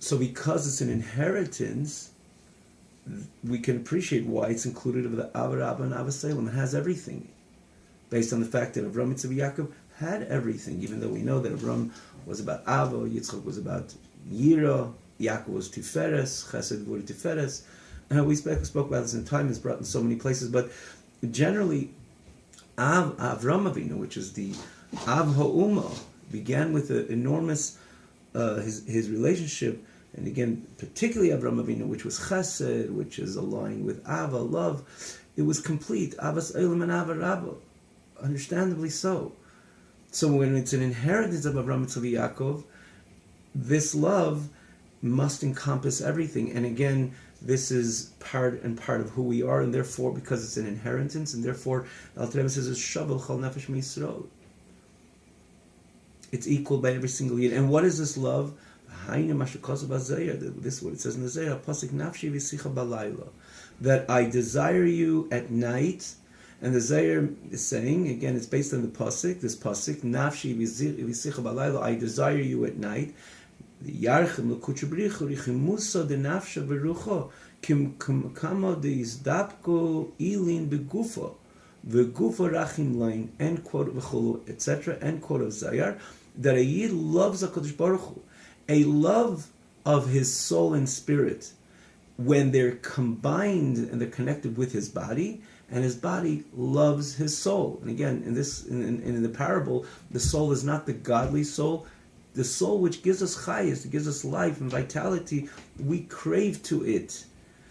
So because it's an inheritance, we can appreciate why it's included of the Av Rabba and Av Salem. It has everything, based on the fact that Avram, Yitzchak, Yaakov had everything. Even though we know that Avram was about Avo, Yitzchak was about Yira, Yaakov was Tiferes, Chesed Gvura Tiferes. We spoke about this in time. It's brought in so many places, but generally, Avram Avinu, which is the Av Ha'uma, began with an enormous his relationship. And again, particularly Avram Avinu, which was Chesed, which is aligned with Ava, love, it was complete. Avas Olam and Ava Rabba, understandably so. So when it's an inheritance of Avram Yitzchak Yaakov, this love must encompass everything. And again, this is part of who we are, and therefore, because it's an inheritance, and therefore, Alter Rebbe says, "Shavel Chol Nefesh Miyisrael." It's equal by every single yid. And what is this love? This is what it says in the Zayah, Pasik Nafshi V'Sicha Balayla, that I desire you at night. And the Zayah is saying, again, it's based on the Pasik, this Pasik, Nafshi V'Sicha Balayla, I desire you at night. Yarchem L'Kuchabrichu Richimusa de Nafsha V'Rucho Kim Kama de Izdapko Ilin Begufa V'Gufa Rachim Lain, end quote, V'Chulu, etc., end quote of Zayar, that a Yid loves HaKadosh Baruch Hu, a love of his soul and spirit, when they're combined and they're connected with his body, and his body loves his soul. And again, in the parable, the soul is not the godly soul. The soul which gives us chayis, gives us life and vitality, we crave to it.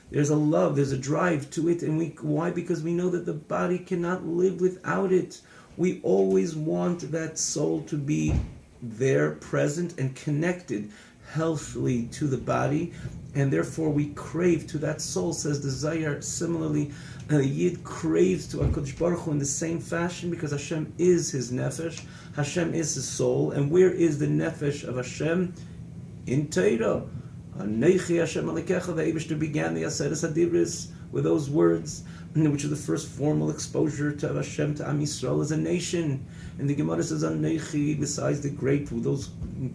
There's a love, there's a drive to it, and why? Because we know that the body cannot live without it. We always want that soul to be there, present and connected healthily to the body, and therefore we crave to that soul, says the Zayar. Similarly, a Yid craves to HaKadosh Baruch Hu in the same fashion, because Hashem is his nefesh, Hashem is his soul. And where is the nefesh of Hashem? In Torah. Anechi Hashem Alikecha, the Eibishter began the Aseres HaDibros with those words, which is the first formal exposure to Hashem, to Am Yisrael as a nation. And the Gemara says, Anechi, besides those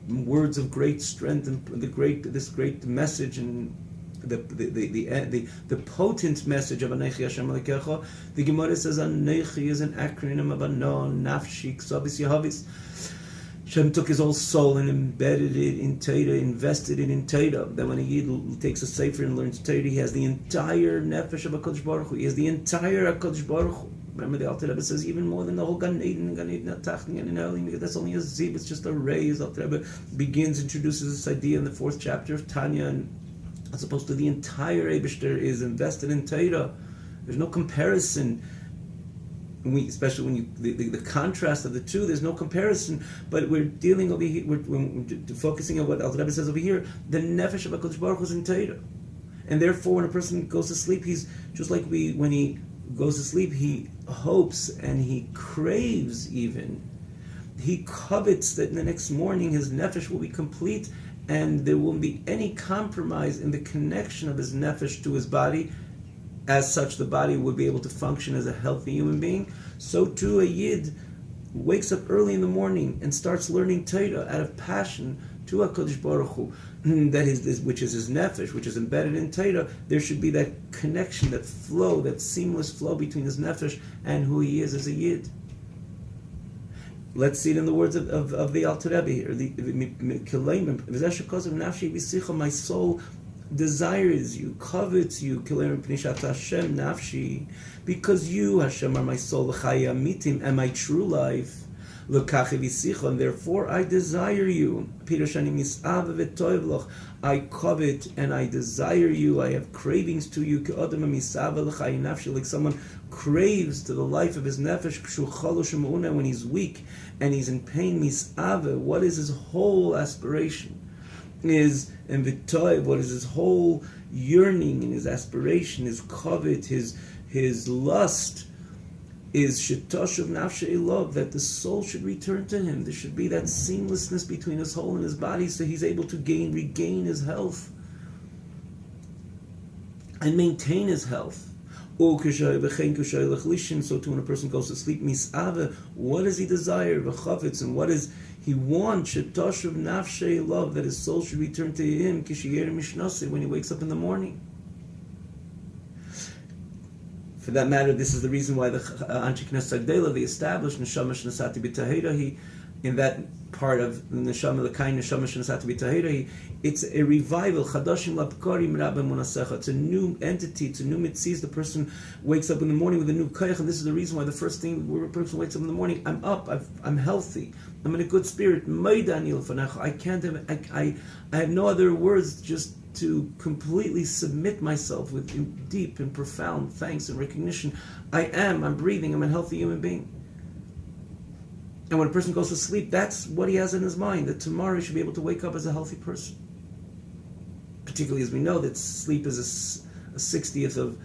words of great strength and this great message and the potent message of Anechi Hashem Alikecha, the Gemara says Anechi is an acronym of Anon, Nafshi, Ksavis, Yahavis. Hashem took his whole soul and embedded it in Torah, invested it in Torah. Then when a Yid takes a sefer and learns Torah, he has the entire nefesh of HaKadosh Baruch Hu. He has the entire HaKadosh Baruch Hu. Remember, the Alter Rebbe says even more than the whole Gan Eden HaTachton, and Elim, because that's only a zib, it's just a ray. As Alter Rebbe introduces this idea in the 4th chapter of Tanya, and as opposed to the entire Eibishter is invested in Torah. There's no comparison. Especially when the contrast of the two, there's no comparison. But we're dealing over here, we're focusing on what Alter Rebbe says over here. The nefesh of HaKadosh Baruch Hu is in Torah, and therefore, when a person goes to sleep, he's just like when he goes to sleep, he hopes and he craves even. He covets that in the next morning his nefesh will be complete, and there won't be any compromise in the connection of his nefesh to his body. As such, the body would be able to function as a healthy human being. So too, a Yid wakes up early in the morning and starts learning Torah out of passion to HaKadosh Baruch Hu, which is his nefesh, which is embedded in Torah. There should be that connection, that flow, that seamless flow between his nefesh and who he is as a Yid. Let's see it in the words of the Alter Rebbe here. My soul desires you, covets you, Hashem nafshi, because you, Hashem, are my soul, and my true life. And therefore I desire you. I covet and I desire you. I have cravings to you. Like someone craves to the life of his nefesh when he's weak and he's in pain. What is his whole aspiration? What is his whole yearning and his aspiration, his covet, his lust, is shetoshuv nafshe love, that the soul should return to him. There should be that seamlessness between his whole and his body, so he's able to regain his health and maintain his health. So too, when a person goes to sleep, what does he desire? And what is He wants shetoshuv nafshei love, that his soul should return to him kishiyer mishnase, when he wakes up in the morning. For that matter, this is the reason why the Anshe Knesset Agdela, they established Neshama Shnasati B'Tahira, in that part of the Neshama L'Kain Neshama Shnasati B'Tahira, it's a revival. Chadashim Lapkarim Rabbe Munasecha. It's a new entity, it's a new mitzvah. The person wakes up in the morning with a new koyach, and this is the reason why the first thing where a person wakes up in the morning, I'm up, I'm healthy, I'm in a good spirit. I have no other words, just to completely submit myself with deep and profound thanks and recognition. I'm breathing, I'm a healthy human being. And when a person goes to sleep, that's what he has in his mind, that tomorrow he should be able to wake up as a healthy person. Particularly as we know that sleep is a 60th of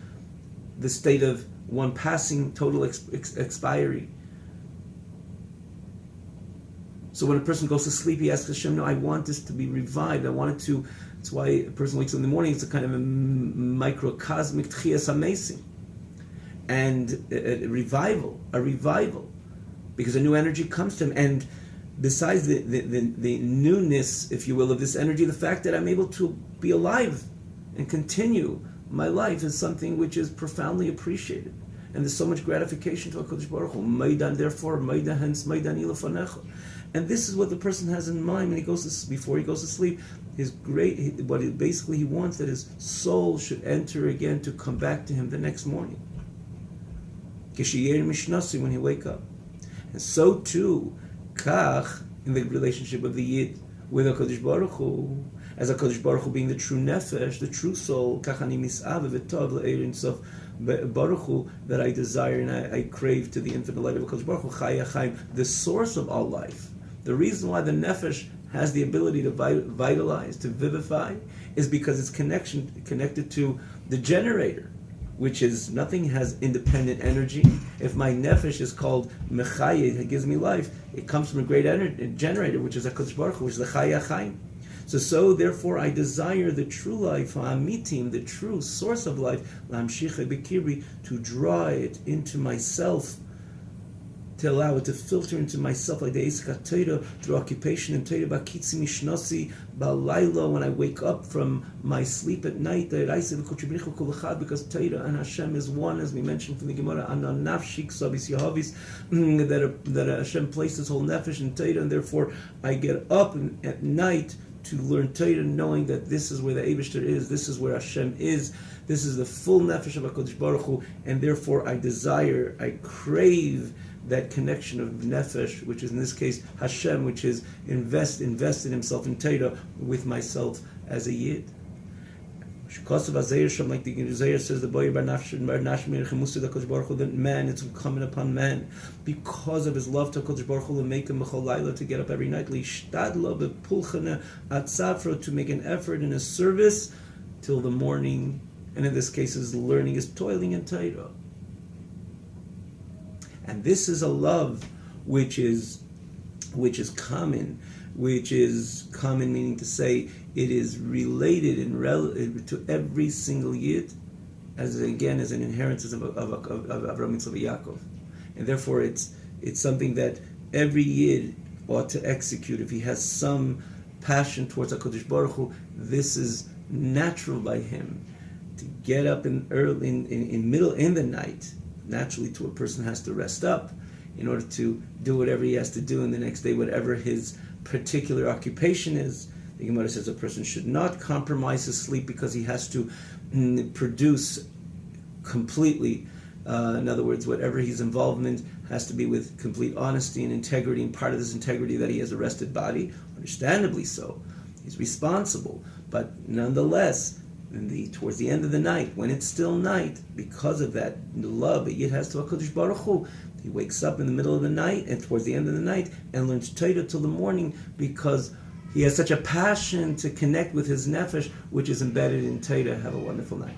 the state of one passing total expiry. So when a person goes to sleep, he asks Hashem, no, I want this to be revived. I want it to. That's why a person wakes up in the morning. It's a kind of a microcosmic tchias hameisim, and a revival, because a new energy comes to him. And besides the newness, if you will, of this energy, the fact that I'm able to be alive and continue my life is something which is profoundly appreciated. And there's so much gratification to HaKadosh Baruch Hu. Maidan, therefore, Maidan, hence, Maidan ilafanecha. And this is what the person has in mind when he goes to, before he goes to sleep. Basically he wants that his soul should enter again to come back to him the next morning. Kishiyer mishnasi, when he wake up. And so too, kach, in the relationship of the Yid with HaKadosh Baruch Hu, as HaKadosh Baruch Hu being the true nefesh, the true soul, kach ani mis'ave v'tov le'erin sof Baruch Hu, that I desire and I crave to the infinite light of HaKadosh Baruch Hu, Chaya Chaim, the source of all life. The reason why the nefesh has the ability to vitalize, to vivify, is because it's connected to the generator, which is nothing has independent energy. If my nefesh is called mechayed, it gives me life, it comes from a great generator, which is HaKadosh Baruch Hu, which is the Chaya Chaim. So therefore, I desire the true life, ha'amitim, the true source of life, la'amshicha b'kibri, to draw it into myself, to allow it to filter into myself like the Eiskat Torah, through occupation and Torah, b'kitzi mishnasi, ba'layla, when I wake up from my sleep at night, because Torah and Hashem is one, as we mentioned from the Gemara, anan nafshik sabis yahavis, that Hashem placed His whole nefesh in Torah, and therefore I get up at night to learn Torah, knowing that this is where the Eibishter is, this is where Hashem is, this is the full nefesh of HaKadosh Baruch Hu, and therefore I crave that connection of nefesh, which is in this case Hashem, which is invested himself in Torah with myself as a Yid. Like the Zohar says, the boy that man, it's incumbent upon man, because of his love to HaKadosh Baruch Hu, make him to get up every night, to make an effort in his service till the morning, and in this case his learning is toiling in Torah. And this is a love which is common, meaning to say it is related to every single Yid, as an inheritance of Avraham, Yitzchak, Yaakov, and therefore it's something that every Yid ought to execute if he has some passion towards HaKadosh Baruch Hu. This is natural by him to get up in the night. Naturally, a person has to rest up in order to do whatever he has to do in the next day, whatever his particular occupation is. The Gemara says a person should not compromise his sleep because he has to produce completely. In other words, whatever his involvement has to be with complete honesty and integrity, and part of this integrity that he has a rested body, understandably so. He's responsible, but nonetheless, towards the end of the night, when it's still night, because of that love that Yid has to HaKadosh Baruch Hu, he wakes up in the middle of the night and towards the end of the night and learns Torah till the morning, because he has such a passion to connect with his nefesh, which is embedded in Torah. Have a wonderful night.